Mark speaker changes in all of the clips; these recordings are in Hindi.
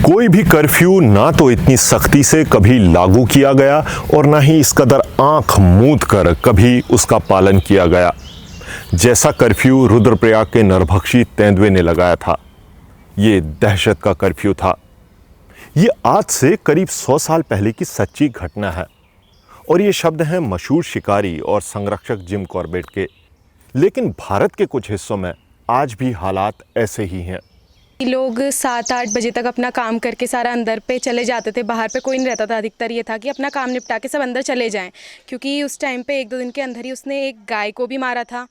Speaker 1: कोई भी कर्फ्यू ना तो इतनी सख्ती से कभी लागू किया गया और ना ही इस कदर आंख मूंद कर कभी उसका पालन किया गया जैसा कर्फ्यू रुद्रप्रयाग के नरभक्षी तेंदुए ने लगाया था। ये दहशत का कर्फ्यू था। ये आज से करीब 100 साल पहले की सच्ची घटना है और ये शब्द हैं मशहूर शिकारी और संरक्षक जिम कॉर्बेट के। लेकिन भारत के कुछ हिस्सों में आज भी हालात ऐसे ही हैं।
Speaker 2: लोग 7-8 बजे तक अपना काम करके सारा अंदर पे चले जाते थे, बाहर पे कोई नहीं रहता था। अधिकतर ये था कि अपना काम निपटा के सब अंदर चले जाएं, क्योंकि उस टाइम पे 1-2 दिन के अंदर ही उसने एक गाय को भी मारा था।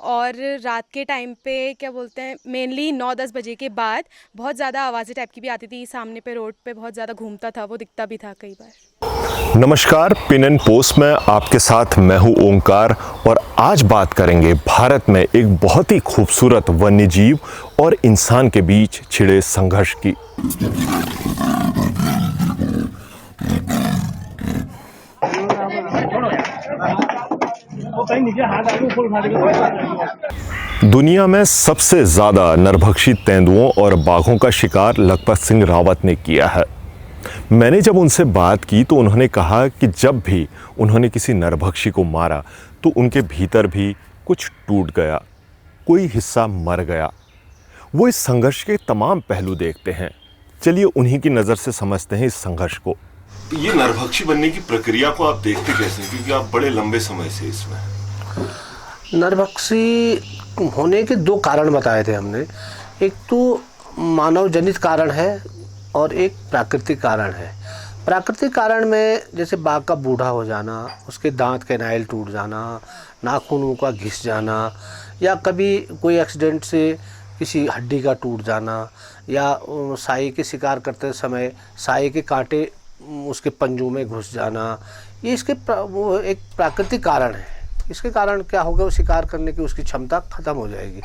Speaker 2: और रात के टाइम पे क्या बोलते हैं, मेनली 9-10 बजे के बाद बहुत ज़्यादा आवाज़ें टाइप की भी आती थी। सामने पे रोड पे बहुत ज़्यादा घूमता था, वो दिखता भी था कई बार।
Speaker 1: नमस्कार, पिन एंड पोस्ट में आपके साथ मैं हूं ओंकार और आज बात करेंगे भारत में एक बहुत ही खूबसूरत वन्य जीव और इंसान के बीच छिड़े संघर्ष की। दुनिया में सबसे ज्यादा नरभक्षी तेंदुओं और बाघों का शिकार लखपत सिंह रावत ने किया है। मैंने जब उनसे बात की तो उन्होंने कहा कि जब भी उन्होंने किसी नरभक्षी को मारा तो उनके भीतर भी कुछ टूट गया, कोई हिस्सा मर गया। वो इस संघर्ष के तमाम पहलू देखते हैं। चलिए उन्हीं की नज़र से समझते हैं इस संघर्ष को।
Speaker 3: ये नरभक्षी बनने की प्रक्रिया को आप देखते कैसे हैं? क्योंकि आप बड़े लंबे समय से इसमें।
Speaker 4: नरभक्षी होने के 2 कारण बताए थे हमने। एक तो मानव जनित कारण है और एक प्राकृतिक कारण है। प्राकृतिक कारण में जैसे बाघ का बूढ़ा हो जाना, उसके दांत के नाइल टूट जाना, नाखूनों का घिस जाना, या कभी कोई एक्सीडेंट से किसी हड्डी का टूट जाना, या साए के शिकार करते समय साए के कांटे उसके पंजों में घुस जाना, ये इसके वो एक प्राकृतिक कारण है। इसके कारण क्या होगा, वो शिकार करने की उसकी क्षमता ख़त्म हो जाएगी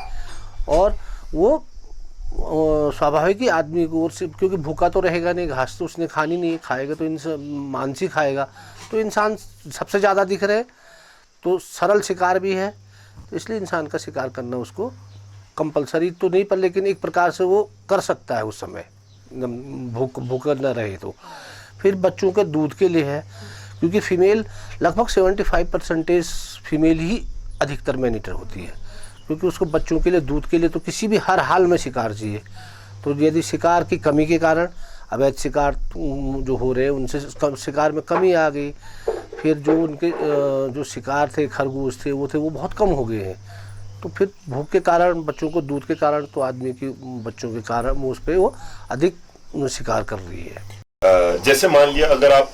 Speaker 4: और वो स्वाभाविक ही आदमी को, क्योंकि भूखा तो रहेगा नहीं, घास तो उसने खानी नहीं, खाएगा तो इंसान मांस ही खाएगा। तो इंसान सबसे ज़्यादा दिख रहे, तो सरल शिकार भी है, तो इसलिए इंसान का शिकार करना उसको कंपलसरी तो नहीं, पर लेकिन एक प्रकार से वो कर सकता है उस समय, भूखा न रहे तो। फिर बच्चों के दूध के लिए है, क्योंकि फीमेल लगभग 75% फीमेल ही अधिकतर मैनीटर होती है, क्योंकि उसको बच्चों के लिए, दूध के लिए तो किसी भी हर हाल में शिकार चाहिए। तो यदि शिकार की कमी के कारण अवैध शिकार जो हो रहे हैं उनसे शिकार में कमी आ गई, फिर जो उनके जो शिकार थे, खरगोश थे, वो बहुत कम हो गए हैं। तो फिर भूख के कारण, बच्चों को दूध के कारण, तो आदमी की बच्चों के कारण उस पर वो अधिक शिकार कर रही है।
Speaker 3: जैसे मान लिया अगर आप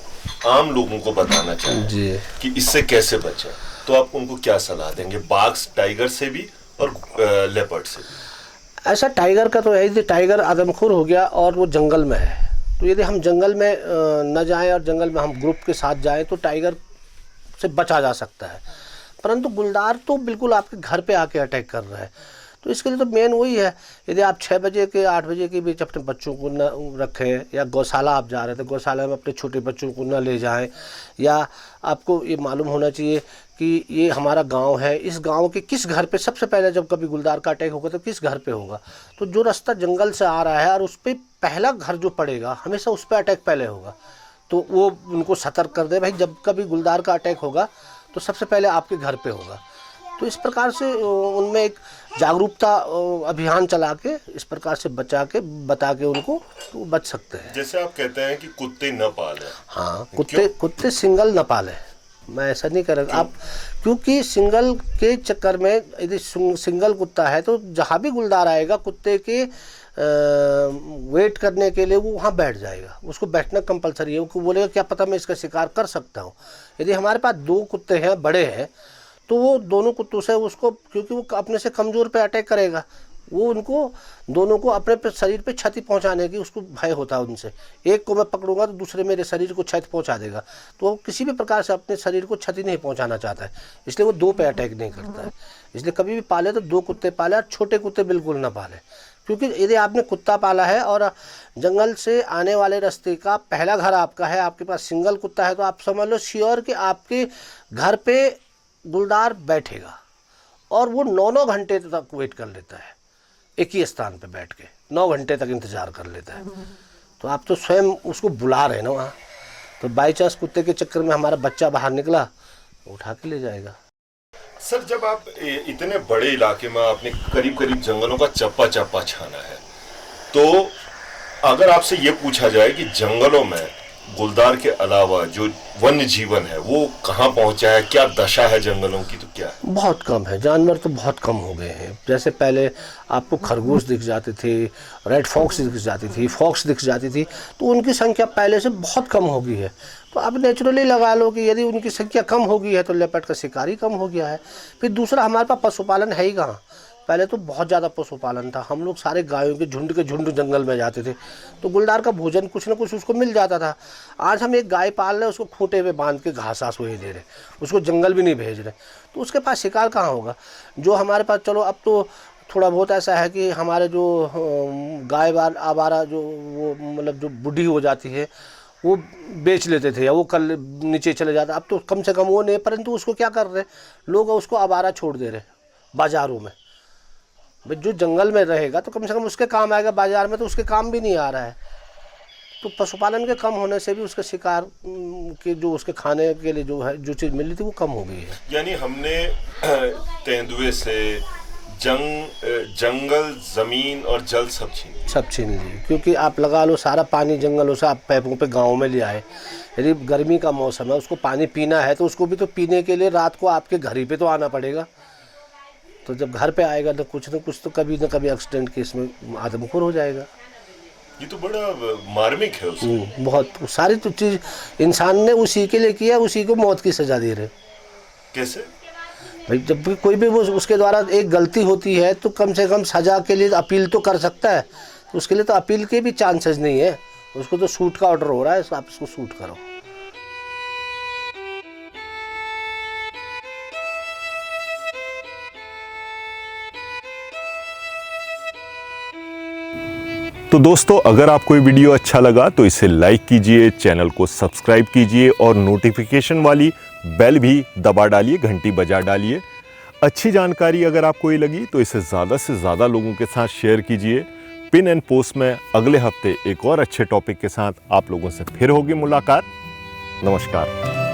Speaker 3: आम लोगों को बताना चाहें
Speaker 4: जी
Speaker 3: कि इससे कैसे बचें, तो आप उनको क्या सलाह देंगे? बाघ, टाइगर से भी और लेपर्ड से भी।
Speaker 4: ऐसा टाइगर का तो है, यदि टाइगर आदमखोर हो गया और वो जंगल में है, तो यदि हम जंगल में न जाएं और जंगल में हम ग्रुप के साथ जाएं तो टाइगर से बचा जा सकता है। परंतु गुलदार तो बिल्कुल आपके घर पे आके अटैक कर रहा है, तो इसके लिए तो मेन वही है, यदि आप 6 बजे के 8 बजे के बीच अपने बच्चों को न रखें, या गौशाला आप जा रहे थे, गौशाला में अपने छोटे बच्चों को न ले जाएं, या आपको ये मालूम होना चाहिए कि ये हमारा गांव है, इस गांव के किस घर पे सबसे पहले जब कभी गुलदार का अटैक होगा तो किस घर पे होगा। तो जो रास्ता जंगल से आ रहा है और उस पर पहला घर जो पड़ेगा, हमेशा उस पर अटैक पहले होगा, तो वो उनको सतर्क कर दे, भाई जब कभी गुलदार का अटैक होगा तो सबसे पहले आपके घर पे होगा। तो इस प्रकार से उनमें एक जागरूकता अभियान चला के, इस प्रकार से बचा के बता के उनको तो बच सकते हैं।
Speaker 3: जैसे आप कहते हैं कि कुत्ते न पालें।
Speaker 4: हाँ, कुत्ते सिंगल न पालें, मैं ऐसा नहीं करूँगा आप, क्योंकि सिंगल के चक्कर में यदि सिंगल कुत्ता है तो जहाँ भी गुलदार आएगा कुत्ते के वेट करने के लिए वो वहाँ बैठ जाएगा, उसको बैठना कंपलसरी है। वो बोलेगा क्या पता मैं इसका शिकार कर सकता हूँ। यदि हमारे पास 2 कुत्ते हैं, बड़े हैं, तो वो दोनों कुत्तों से उसको, क्योंकि वो अपने से कमज़ोर पे अटैक करेगा, वो उनको दोनों को अपने शरीर पे क्षति पहुंचाने की उसको भय होता है उनसे। एक को मैं पकड़ूंगा तो दूसरे मेरे शरीर को क्षति पहुंचा देगा, तो वो किसी भी प्रकार से अपने शरीर को क्षति नहीं पहुंचाना चाहता है, इसलिए वो 2 पे अटैक नहीं करता है। इसलिए कभी भी पाले तो 2 कुत्ते पाले, और छोटे कुत्ते बिल्कुल ना पाले, क्योंकि यदि आपने कुत्ता पाला है और जंगल से आने वाले रास्ते का पहला घर आपका है, आपके पास सिंगल कुत्ता है, तो आप समझ लो श्योर कि आपके घर पे गुलदार बैठेगा और वो 9-9 घंटे तक वेट कर लेता है, एक ही स्थान पे बैठ के 9 घंटे तक इंतज़ार कर लेता है। तो आप तो स्वयं उसको बुला रहे हैं ना वहाँ। तो बाई चांस कुत्ते के चक्कर में हमारा बच्चा बाहर निकला, उठा के ले जाएगा।
Speaker 3: सर, जब आप इतने बड़े इलाके में आपने करीब करीब जंगलों का चप्पा चप्पा छाना है, तो अगर आपसे ये पूछा जाए कि जंगलों में गुलदार के अलावा जो वन्य जीवन है वो कहाँ पहुंचा है, क्या दशा है जंगलों की, तो क्या है?
Speaker 4: बहुत कम है, जानवर तो बहुत कम हो गए हैं। जैसे पहले आपको खरगोश दिख जाते थे, रेड फॉक्स दिख जाती थी, फॉक्स दिख जाती थी, तो उनकी संख्या पहले से बहुत कम हो गई है। तो अब नेचुरली लगा लो कि यदि उनकी संख्या कम हो गई है तो लेपर्ड का शिकार ही कम हो गया है। फिर दूसरा, हमारे पास पशुपालन है ही कहाँ। पहले तो बहुत ज़्यादा पशुपालन था, हम लोग सारे गायों के झुंड जंगल में जाते थे, तो गुलदार का भोजन कुछ ना कुछ उसको मिल जाता था। आज हम एक गाय पाल रहे, उसको खूंटे पे बांध के घास आस वही दे रहे, उसको जंगल भी नहीं भेज रहे, तो उसके पास शिकार कहाँ होगा। जो हमारे पास, चलो अब तो थोड़ा बहुत ऐसा है कि हमारे जो गाय आवारा जो वो मतलब जो बूढ़ी हो जाती है वो बेच लेते थे या वो कल नीचे चले जाता, अब तो कम से कम वो नहीं, परंतु उसको क्या कर रहे लोग, उसको आवारा छोड़ दे रहे बाज़ारों में। भाई जो जंगल में रहेगा तो कम से कम उसके काम आएगा, बाजार में तो उसके काम भी नहीं आ रहा है। तो पशुपालन के कम होने से भी उसके शिकार के जो उसके खाने के लिए जो है जो चीज़ मिल रही थी वो कम हो गई है।
Speaker 3: यानी हमने तेंदुए से जंगल, जमीन और जल सब छीन
Speaker 4: ली, क्योंकि आप लगा लो सारा पानी जंगलों से आप पैपों पे गाँव में ले आए। यदि गर्मी का मौसम है, उसको पानी पीना है तो उसको भी तो पीने के लिए रात को आपके घर ही पे तो आना पड़ेगा। तो जब घर पे आएगा तो कुछ न कुछ तो कभी न कभी एक्सीडेंट केस में आदमखोर हो जाएगा।
Speaker 3: ये तो बड़ा मार्मिक है उसमें।
Speaker 4: बहुत सारी तो चीज़ इंसान ने उसी के लिए किया, उसी को मौत की सज़ा दे रहे।
Speaker 3: कैसे?
Speaker 4: भाई जब भी कोई भी वो उसके द्वारा एक गलती होती है तो कम से कम सज़ा के लिए अपील तो कर सकता है, तो उसके लिए तो अपील के भी चांसेस नहीं है। उसको तो शूट का ऑर्डर हो रहा है, आप इसको शूट करो।
Speaker 1: तो दोस्तों, अगर आपको ये वीडियो अच्छा लगा तो इसे लाइक कीजिए, चैनल को सब्सक्राइब कीजिए और नोटिफिकेशन वाली बेल भी दबा डालिए, घंटी बजा डालिए। अच्छी जानकारी अगर आपको ये लगी तो इसे ज़्यादा से ज़्यादा लोगों के साथ शेयर कीजिए। पिन एंड पोस्ट में अगले हफ्ते एक और अच्छे टॉपिक के साथ आप लोगों से फिर होगी मुलाकात। नमस्कार।